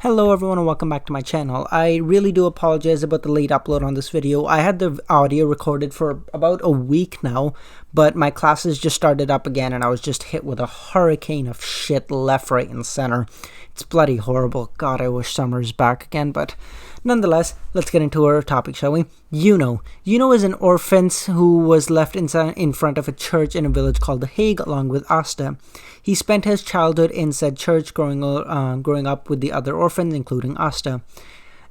Hello everyone and welcome back to my channel. I really do apologize about the late upload on this video. I had the audio recorded for about a week now, but my classes just started up again and I was just hit with a hurricane of shit left, right, and center. It's bloody horrible. God, I wish summer's back again, but nonetheless, let's get into our topic, shall we? Yuno. Yuno is an orphan who was left in front of a church in a village called The Hague along with Asta. He spent his childhood in said church, growing up with the other orphans, including Asta.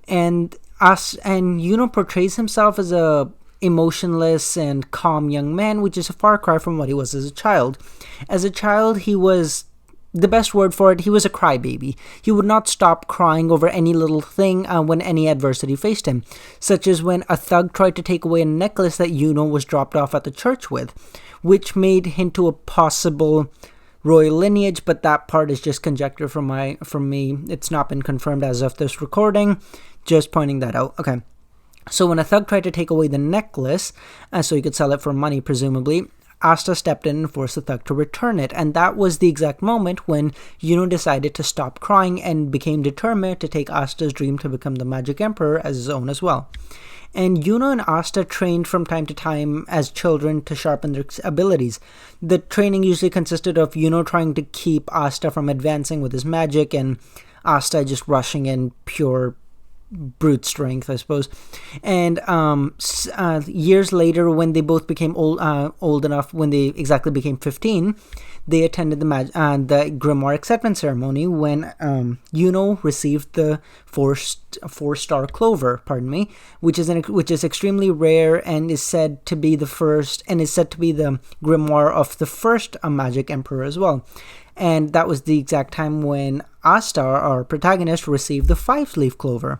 And Yuno portrays himself as a emotionless and calm young man, which is a far cry from what he was as a child. As a child, he was, the best word for it, he was a crybaby. He would not stop crying over any little thing when any adversity faced him, such as when a thug tried to take away a necklace that Yuno was dropped off at the church with, which made into a possible royal lineage, but that part is just conjecture from me. It's not been confirmed as of this recording. Just pointing that out. Okay. So when a thug tried to take away the necklace, so he could sell it for money, presumably, Asta stepped in and forced the thug to return it, and that was the exact moment when Yuno decided to stop crying and became determined to take Asta's dream to become the Magic Emperor as his own as well. And Yuno and Asta trained from time to time as children to sharpen their abilities. The training usually consisted of Yuno trying to keep Asta from advancing with his magic and Asta just rushing in pure brute strength, I suppose. And years later, when they both became old enough, when they exactly became 15, they attended the Grimoire acceptance ceremony when Yuno received the four-star clover, which is extremely rare and is said to be the grimoire of the first Magic Emperor as well. And that was the exact time when Asta, our protagonist, received the 5-leaf clover.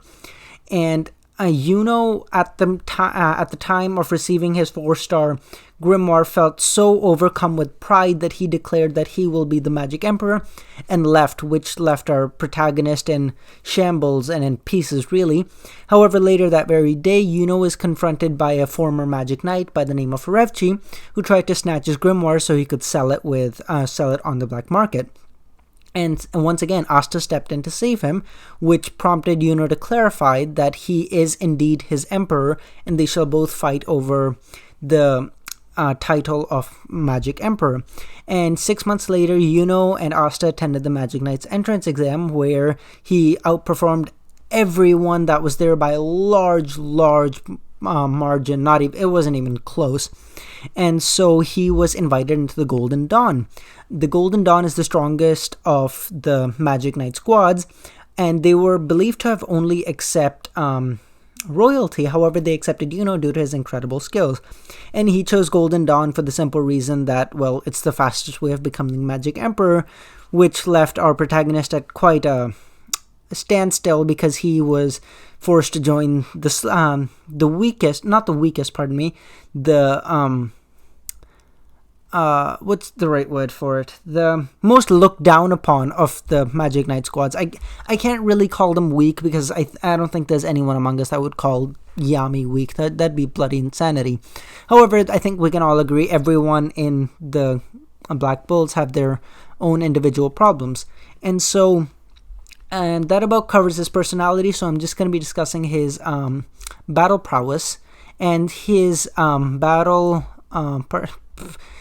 And Yuno, at the time of receiving his 4-star grimoire, felt so overcome with pride that he declared that he will be the Magic Emperor and which left our protagonist in shambles and in pieces, really. However, later that very day, Yuno is confronted by a former Magic Knight by the name of Revchi, who tried to snatch his grimoire so he could sell it on the black market. And once again, Asta stepped in to save him, which prompted Yuno to clarify that he is indeed his emperor, and they shall both fight over the title of Magic Emperor. And 6 months later, Yuno and Asta attended the Magic Knight's entrance exam, where he outperformed everyone that was there by a large margin. It wasn't even close. And so he was invited into the Golden Dawn. The Golden Dawn is the strongest of the Magic Knight squads, and they were believed to have only accept royalty. However, they accepted Yuno due to his incredible skills. And he chose Golden Dawn for the simple reason that, well, it's the fastest way of becoming Magic Emperor, which left our protagonist at quite a standstill because he was forced to join the what's the right word for it? The most looked down upon of the Magic Knight squads. I can't really call them weak because I don't think there's anyone among us that would call Yami weak. That'd be bloody insanity. However, I think we can all agree everyone in the Black Bulls have their own individual problems. And that about covers his personality, so I'm just going to be discussing his battle prowess. And his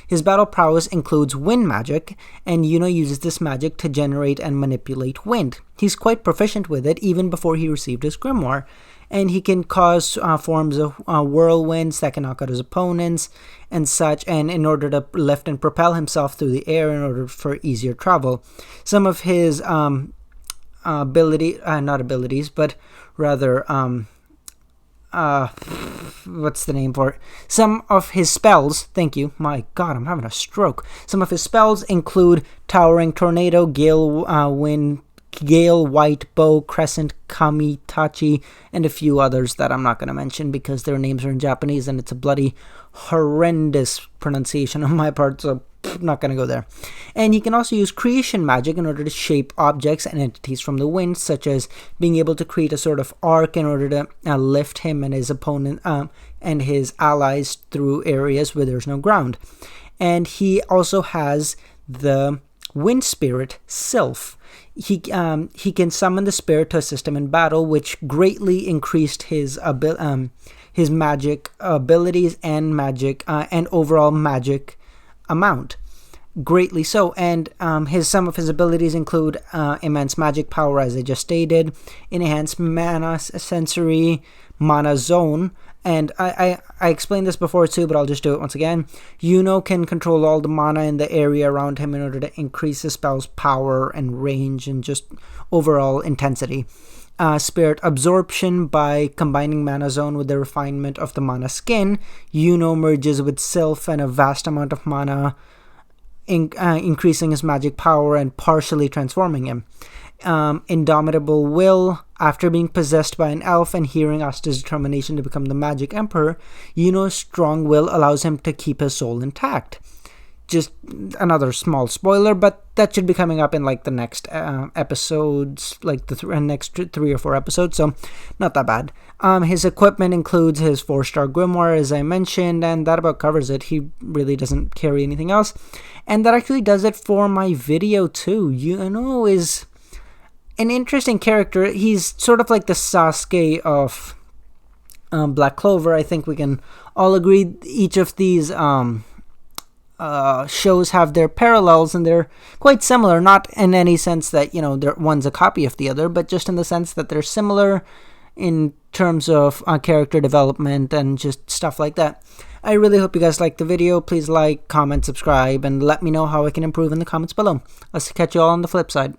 his battle prowess includes wind magic, and Yuno uses this magic to generate and manipulate wind. He's quite proficient with it even before he received his grimoire, and he can cause forms of whirlwinds that can knock out his opponents and such, and in order to lift and propel himself through the air in order for easier travel. Some of his what's the name for it? Some of his spells, thank you, my god, I'm having a stroke. Some of his spells include Towering Tornado, Gale Wind, Gale White Bow, Crescent, Kamitachi, and a few others that I'm not going to mention because their names are in Japanese and it's a bloody horrendous pronunciation on my part, so not going to go there. And he can also use creation magic in order to shape objects and entities from the wind, such as being able to create a sort of arc in order to lift him and his opponent and his allies through areas where there's no ground. And he also has the wind spirit, Sylph. He can summon the spirit to assist him in battle, which greatly increased his magic abilities and magic and overall magic amount. Greatly so. And some of his abilities include immense magic power, as I just stated, enhanced mana sensory, mana zone, and I explained this before too, but I'll just do it once again. Yuno can control all the mana in the area around him in order to increase his spell's power and range and just overall intensity. Spirit absorption. By combining mana zone with the refinement of the mana skin, Yuno merges with Sylph and a vast amount of mana, increasing his magic power and partially transforming him. Indomitable will. After being possessed by an elf and hearing Asta's determination to become the Magic Emperor, Yuno's strong will allows him to keep his soul intact. Just another small spoiler, but that should be coming up in like the next episodes, like the next 3 or 4 episodes, so not that bad. His equipment includes his 4-star grimoire, as I mentioned, and that about covers it. He really doesn't carry anything else, and that actually does it for my video too. Yuno is an interesting character. He's sort of like the Sasuke of Black Clover. I think we can all agree each of these shows have their parallels, and they're quite similar, not in any sense that, one's a copy of the other, but just in the sense that they're similar in terms of character development and just stuff like that. I really hope you guys liked the video. Please like, comment, subscribe, and let me know how I can improve in the comments below. Let's catch you all on the flip side.